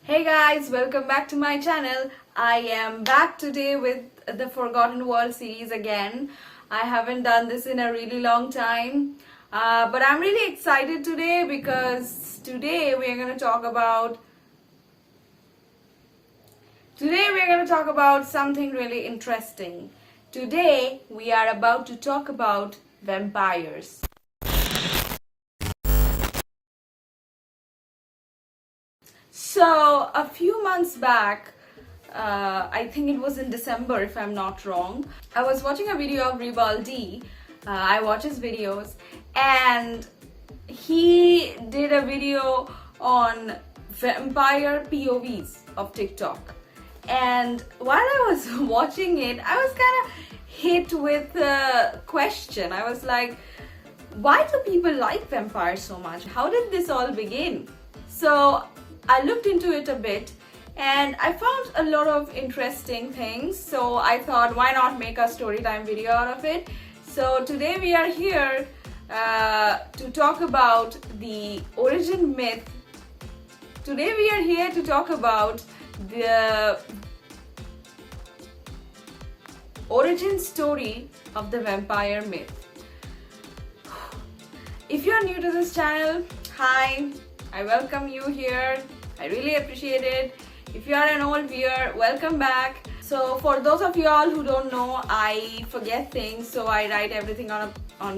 Hey guys, welcome back to my channel. I am back today with the Forgotten World series again. I haven't done this in a really long time, but I'm really excited today because today we are going to talk about something really interesting. Today we are about to talk about vampires. So a few months back, I think it was in December if I'm not wrong, I was watching a video of Ribaldi. I watch his videos and he did a video on vampire POVs of TikTok. And while I was watching it, I was kind of hit with a question. I was like, why do people like vampires so much? How did this all begin? So I looked into it a bit and I found a lot of interesting things. So I thought, why not make a story time video out of it? So today we are here to talk about the origin myth. Today we are here to talk about the origin story of the vampire myth. If you are new to this channel, hi, I welcome you here. I really appreciate it. If you are an old viewer, welcome back. So for those of you all who don't know, I forget things, so I write everything on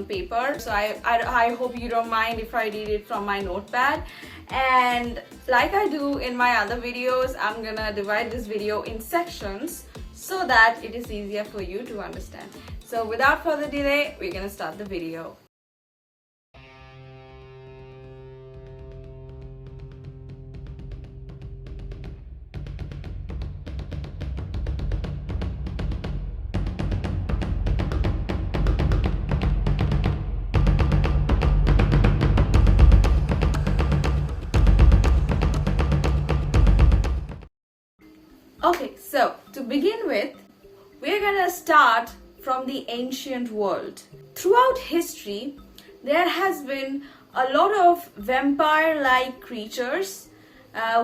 paper. So I hope you don't mind if I read it from my notepad. And like I do in my other videos, I'm gonna divide this video in sections so that it is easier for you to understand. So without further delay, we're gonna start the video. Okay, so to begin with, we're gonna start from the ancient world. Throughout history, there has been a lot of vampire-like creatures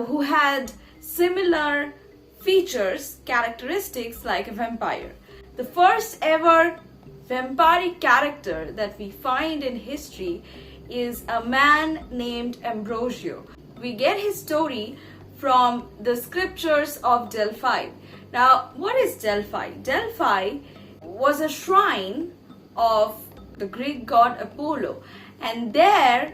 who had similar features, characteristics like a vampire. The first ever vampiric character that we find in history is a man named Ambrogio. We get his story from the scriptures of Delphi. Now, what is Delphi? Delphi was a shrine of the Greek god Apollo, and there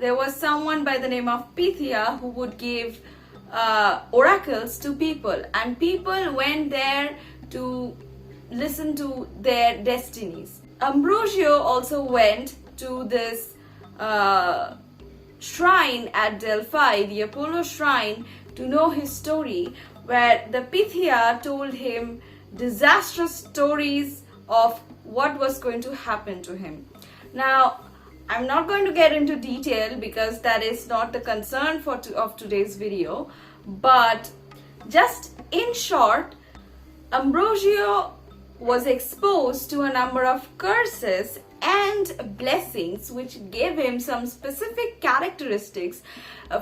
there was someone by the name of Pythia who would give oracles to people, and people went there to listen to their destinies. Ambrogio also went to this shrine at Delphi, the Apollo shrine, to know his story, where the Pythia told him disastrous stories of what was going to happen to him. Now, I'm not going to get into detail because that is not the concern of today's video, but just in short, Ambrogio was exposed to a number of curses and blessings which gave him some specific characteristics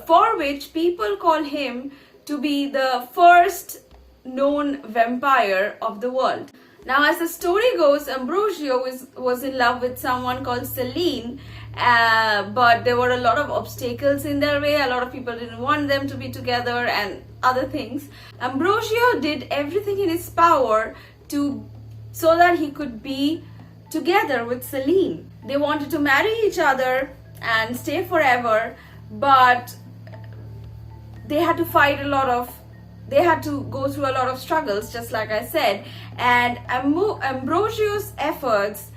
for which people call him to be the first known vampire of the world. Now, as the story goes, Ambrogio was in love with someone called Selene, but there were a lot of obstacles in their way. A lot of people didn't want them to be together and other things. Ambrogio did everything in his power so that he could be together with Selene. They wanted to marry each other and stay forever, but they had to go through a lot of struggles, just like I said, and Ambrogio's efforts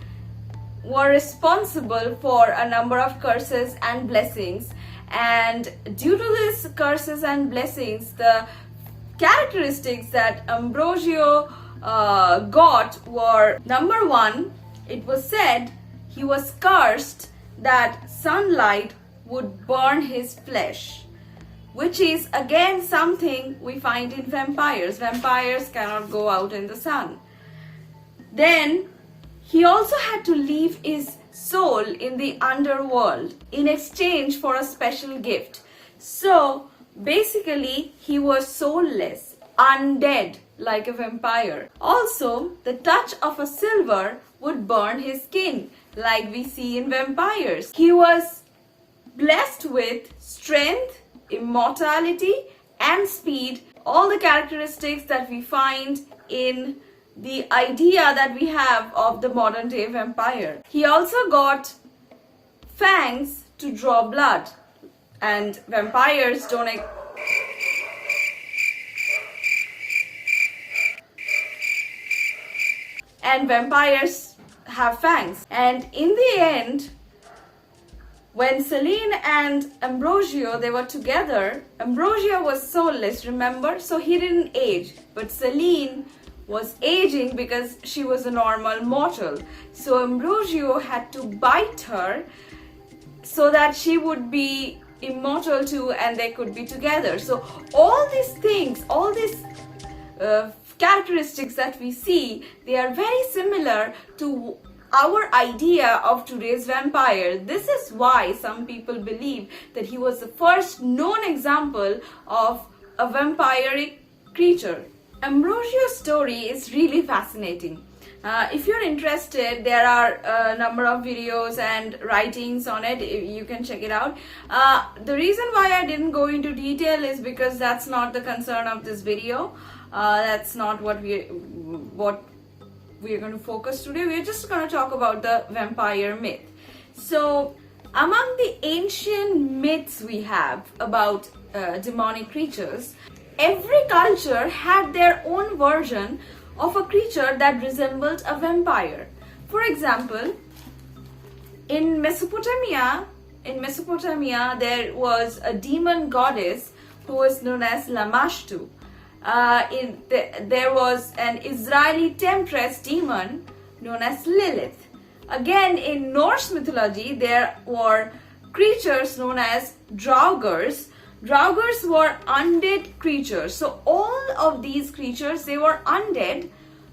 were responsible for a number of curses and blessings, and due to these curses and blessings, the characteristics that Ambrogio got were: number one, it was said he was cursed that sunlight would burn his flesh, which is again something we find in vampires. Vampires cannot go out in the sun. Then he also had to leave his soul in the underworld in exchange for a special gift. So basically, he was soulless, undead, like a vampire. Also, the touch of a silver would burn his skin, like we see in vampires. He was blessed with strength, immortality, and speed, all the characteristics that we find in the idea that we have of the modern day vampire. He also got fangs to draw blood, and vampires don't have fangs. And in the end, when Celine and Ambrogio, they were together, Ambrogio was soulless, remember? So he didn't age. But Celine was aging because she was a normal mortal. So Ambrogio had to bite her so that she would be immortal too and they could be together. So all these things, all these characteristics that we see, they are very similar to our idea of today's vampire. This is why some people believe that he was the first known example of a vampiric creature. Ambrogio's story is really fascinating. If you're interested, there are a number of videos and writings on it. You can check it out. The reason why I didn't go into detail is because that's not the concern of this video. That's not what we're going to focus today. We're just going to talk about the vampire myth. So, among the ancient myths we have about demonic creatures, every culture had their own version of a creature that resembled a vampire. For example, in Mesopotamia, there was a demon goddess who was known as Lamashtu. There was an Israeli temptress demon known as Lilith. Again, in Norse mythology, there were creatures known as Draugrs. Draugrs were undead creatures. So all of these creatures, they were undead.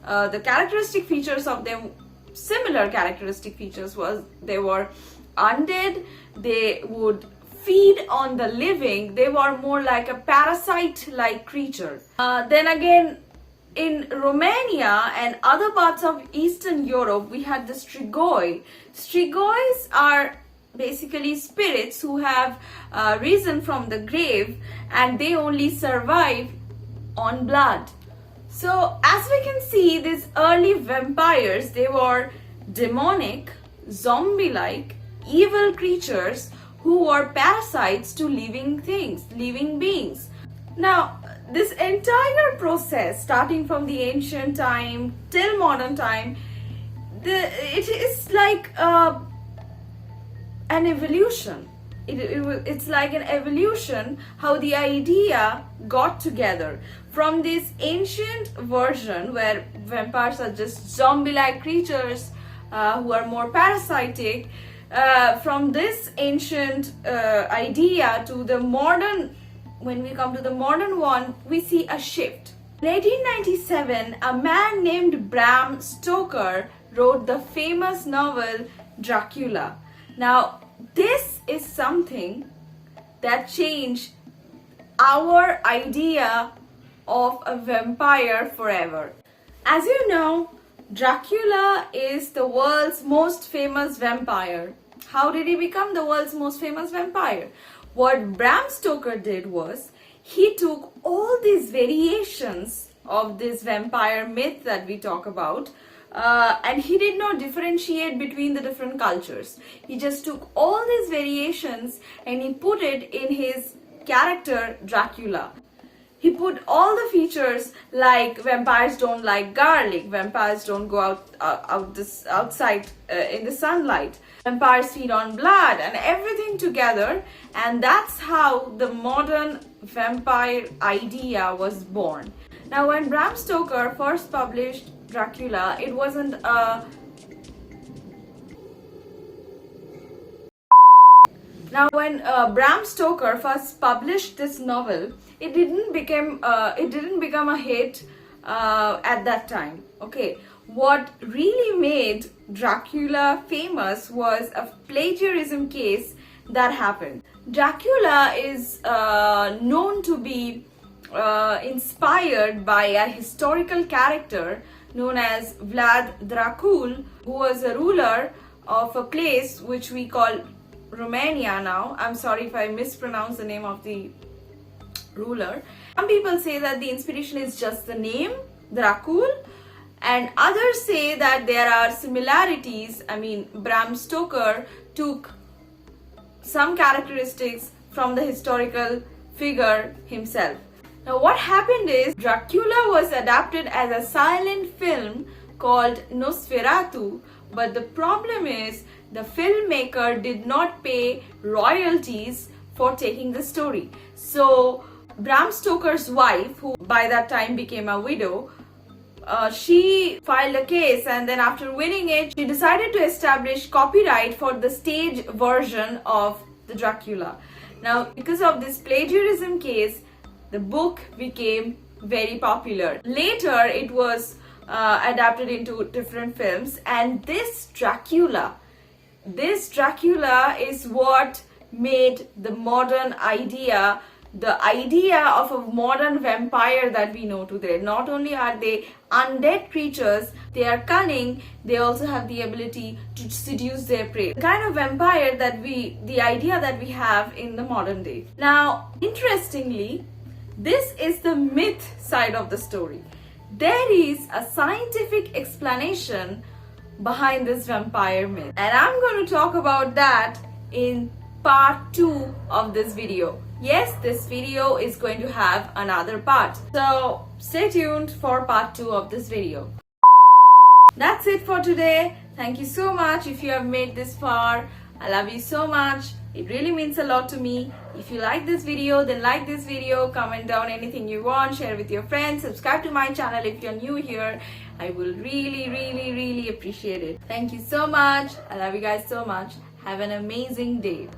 The characteristic features of them, similar characteristic features, was they were undead. They would feed on the living. They were more like a parasite-like creature. Then again, in Romania and other parts of Eastern Europe, we had the strigoi. Strigois are basically spirits who have risen from the grave and they only survive on blood. So as we can see, these early vampires, they were demonic, zombie-like, evil creatures who were parasites to living things, living beings. Now, this entire process, starting from the ancient time till modern time, it is like an evolution. It's like an evolution how the idea got together from this ancient version where vampires are just zombie-like creatures who are more parasitic. From this ancient idea to the modern, when we come to the modern one, we see a shift. In 1897, a man named Bram Stoker wrote the famous novel Dracula. Now, this is something that changed our idea of a vampire forever. As you know, Dracula is the world's most famous vampire. How did he become the world's most famous vampire? What Bram Stoker did was, he took all these variations of this vampire myth that we talk about, and he did not differentiate between the different cultures. He just took all these variations and he put it in his character Dracula. He put all the features like vampires don't like garlic, vampires don't go outside in the sunlight, vampires feed on blood, and everything together, and that's how the modern vampire idea was born. Now, when Bram Stoker first published Dracula, it wasn't a Now, when Bram Stoker first published this novel, it didn't become a hit at that time. Okay, what really made Dracula famous was a plagiarism case that happened. Dracula is known to be inspired by a historical character known as Vlad Dracul, who was a ruler of a place which we call Romania now. I'm sorry if I mispronounce the name of the ruler. Some people say that the inspiration is just the name, Dracul, and others say that there are similarities. I mean, Bram Stoker took some characteristics from the historical figure himself. Now, what happened is Dracula was adapted as a silent film called Nosferatu, but the problem is the filmmaker did not pay royalties for taking the story. So Bram Stoker's wife, who by that time became a widow, she filed a case, and then after winning it, she decided to establish copyright for the stage version of the Dracula. Now, because of this plagiarism case, the book became very popular. Later, it was adapted into different films, and this Dracula is what made the modern idea, the idea of a modern vampire that we know today. Not only are they undead creatures, they are cunning, they also have the ability to seduce their prey. The kind of vampire the idea that we have in the modern day. Now, interestingly, this is the myth side of the story. There is a scientific explanation behind this vampire myth, and I'm going to talk about that in part 2 of this video. Yes, this video is going to have another part, so stay tuned for part 2 of this video. That's it for today. Thank you so much if you have made this far. I love you so much. It really means a lot to me. If you like this video, then like this video, comment down anything you want, share with your friends, subscribe to my channel if you're new here. I will really appreciate it. Thank you so much. I love you guys so much. Have an amazing day.